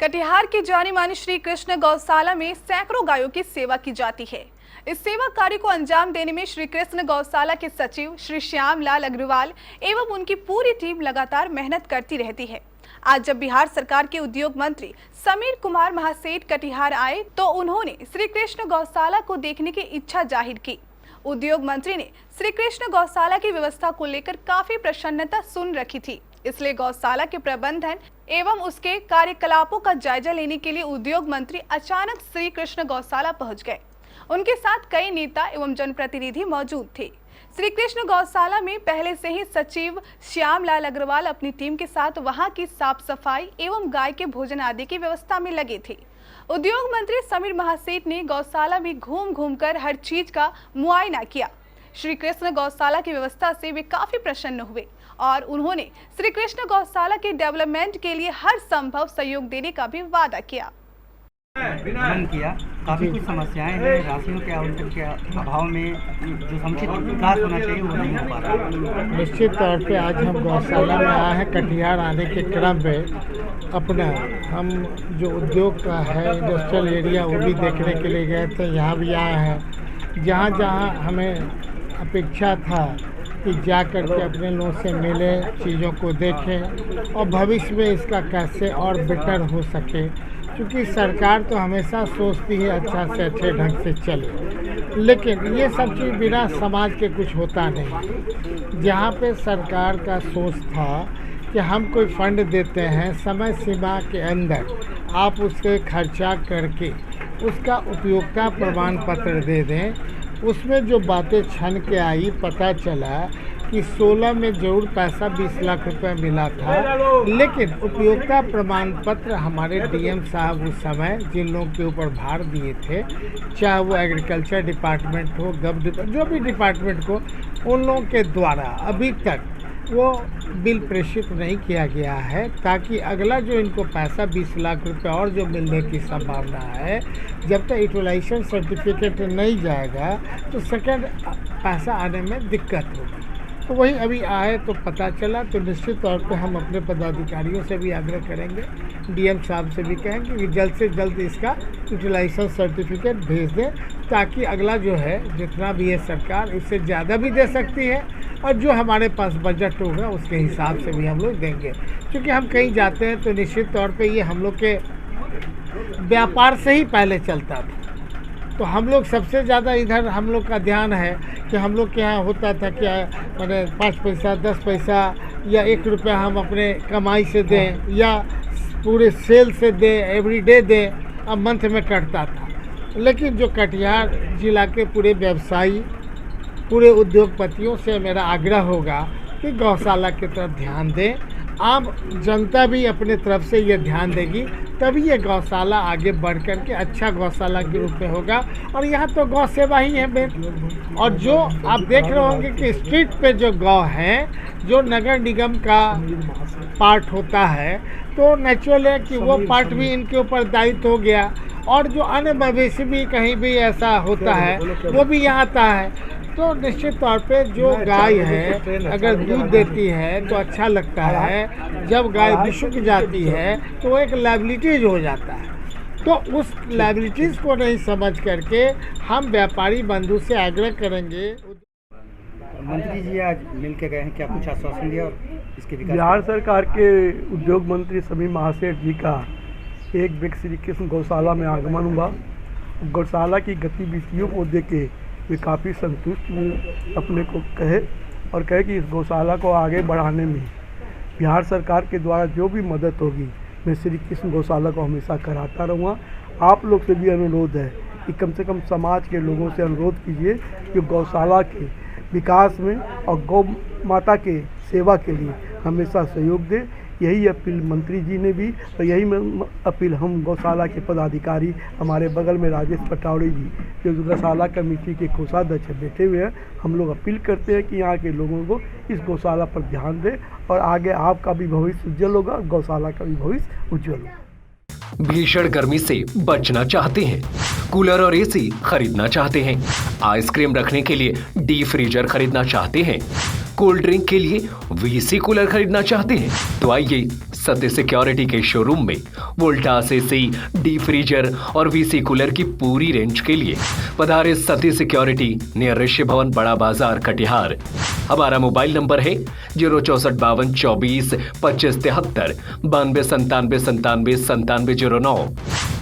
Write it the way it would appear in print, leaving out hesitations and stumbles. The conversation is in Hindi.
कटिहार की जानी मानी श्री कृष्ण गौशाला में सैकड़ों गायों की सेवा की जाती है। इस सेवा कार्य को अंजाम देने में श्री कृष्ण गौशाला के सचिव श्री श्याम लाल अग्रवाल एवं उनकी पूरी टीम लगातार मेहनत करती रहती है। आज जब बिहार सरकार के उद्योग मंत्री समीर कुमार महासेठ कटिहार आए तो उन्होंने श्री कृष्ण गौशाला को देखने की इच्छा जाहिर की। उद्योग मंत्री ने श्री कृष्ण गौशाला की व्यवस्था को लेकर काफी प्रसन्नता सुन रखी थी, इसलिए गौशाला के प्रबंधन एवं उसके कार्यकलापों का जायजा लेने के लिए उद्योग मंत्री अचानक श्री कृष्ण गौशाला पहुंच गए। उनके साथ कई नेता एवं जनप्रतिनिधि मौजूद थे। श्री कृष्ण गौशाला में पहले से ही सचिव श्याम लाल अग्रवाल अपनी टीम के साथ वहां की साफ सफाई एवं गाय के भोजन आदि की व्यवस्था में लगे थे। उद्योग मंत्री समीर महासेठ ने गौशाला में घूम घूम कर हर चीज का मुआयना किया। श्री कृष्ण गौशाला की व्यवस्था से वे काफी प्रसन्न हुए और उन्होंने श्री कृष्ण गौशाला के डेवलपमेंट के लिए हर संभव सहयोग देने का भी वादा किया। भ्रमण किया, काफ़ी कुछ समस्याएं हैं, राशियों के आवंटन के अभाव में जो समुचित विकास होना चाहिए वो नहीं हो पा रहा। निश्चित तौर पे आज हम गौशाला में आए हैं। कटिहार आने के क्रम में अपना हम जो उद्योग का है इंडस्ट्रियल एरिया वो भी देखने के लिए गए थे। यहाँ भी आए हैं, जहाँ जहाँ हमें अपेक्षा था कि जा कर के अपने लोगों से मिले, चीज़ों को देखें और भविष्य में इसका कैसे और बेटर हो सके, क्योंकि सरकार तो हमेशा सोचती है अच्छा से अच्छे ढंग से चले, लेकिन ये सब चीज़ बिना समाज के कुछ होता नहीं। जहाँ पे सरकार का सोच था कि हम कोई फंड देते हैं, समय सीमा के अंदर आप उसके खर्चा करके उसका उपयोगिता प्रमाण पत्र दे दें, उसमें जो बातें छन के आई, पता चला कि 16 में जरूर पैसा 20 लाख रुपए मिला था, लेकिन उपयोगिता प्रमाण पत्र हमारे डीएम साहब उस समय जिन लोगों के ऊपर भार दिए थे, चाहे वो एग्रीकल्चर डिपार्टमेंट हो, जो भी डिपार्टमेंट को, उन लोगों के द्वारा अभी तक वो बिल प्रेषित नहीं किया गया है, ताकि अगला जो इनको पैसा 20 लाख रुपए और जो मिलने की संभावना है, जब तक यूटिलाइजेशन सर्टिफिकेट नहीं जाएगा तो सेकंड पैसा आने में दिक्कत होगी। तो वही अभी आए तो पता चला, तो निश्चित तौर पे हम अपने पदाधिकारियों से भी आग्रह करेंगे, डीएम साहब से भी कहेंगे कि जल्द से जल्द इसका यूटिलाइजेशन सर्टिफिकेट भेज दें, ताकि अगला जो है जितना भी है सरकार इससे ज़्यादा भी दे सकती है और जो हमारे पास बजट होगा उसके हिसाब से भी हम लोग देंगे। क्योंकि हम कहीं जाते हैं तो निश्चित तौर पे ये हम लोग के व्यापार से ही पहले चलता था, तो हम लोग सबसे ज़्यादा इधर हम लोग का ध्यान है कि हम लोग के यहाँ होता था क्या, मैंने 5 पैसा 10 पैसा या 1 रुपया हम अपने कमाई से दें या पूरे सेल से दें, एवरीडे दें, अब मंथ में कटता था। लेकिन जो कटिहार जिला के पूरे व्यवसायी, पूरे उद्योगपतियों से मेरा आग्रह होगा कि गौशाला की तरफ ध्यान दें। आम जनता भी अपने तरफ से ये ध्यान देगी, तभी ये गौशाला आगे बढ़ कर के अच्छा गौशाला के रूप में होगा। और यहाँ तो गौ सेवा ही है मेन। और जो आप देख रहे होंगे कि स्ट्रीट पे जो गौ हैं, जो नगर निगम का पार्ट होता है, तो नेचुरल है कि वो पार्ट भी इनके ऊपर दायित्व हो गया। और जो अन्य मवेशी भी कहीं भी ऐसा होता है वो भी यहाँ आता है। तो निश्चित तौर पे जो गाय है अगर दूध देती है तो अच्छा लगता है, जब गाय बिशुक जाती है तो वो एक लायबिलिटीज हो जाता है। तो उस लायबिलिटीज़ को नहीं समझ करके हम व्यापारी बंधु से आग्रह करेंगे। मंत्री जी आज मिल के गए हैं, क्या कुछ आश्वासन दिया और इसके विकास? बिहार सरकार के उद्योग मंत्री समीर महासेठ जी का एक व्यक्ति श्री कृष्ण गौशाला में आगमन हुआ। गौशाला की गतिविधियों को देख के वे काफ़ी संतुष्ट हुए, अपने को कहे कि इस गौशाला को आगे बढ़ाने में बिहार सरकार के द्वारा जो भी मदद होगी मैं श्री कृष्ण गौशाला को हमेशा कराता रहूँगा। आप लोग से भी अनुरोध है कि कम से कम समाज के लोगों से अनुरोध कीजिए कि गौशाला के विकास में और गौ माता के सेवा के लिए हमेशा सहयोग दें। यही अपील मंत्री जी ने भी, और यही अपील हम गौशाला के पदाधिकारी, हमारे बगल में राजेश पटौड़ी जी जो गौशाला कमेटी के कोषाध्यक्ष बैठे हुए हैं, हम लोग अपील करते हैं कि यहाँ के लोगों को इस गौशाला पर ध्यान दें और आगे आपका भी भविष्य उज्जवल होगा, गौशाला का भी भविष्य उज्जवल होगा। भीषण गर्मी से बचना चाहते हैं, कूलर और एसी खरीदना चाहते हैं, आइसक्रीम रखने के लिए डीप फ्रीजर खरीदना चाहते हैं, कोल्ड ड्रिंक के लिए वीसी कूलर खरीदना चाहते हैं, तो आइए सत्य सिक्योरिटी के शोरूम में वोल्टास एसी, डी फ्रीजर और वीसी कूलर की पूरी रेंज के लिए पधारे सत्य सिक्योरिटी नियर ऋषि भवन, बड़ा बाजार, कटिहार। हमारा मोबाइल नंबर है 06452242573 9297979709।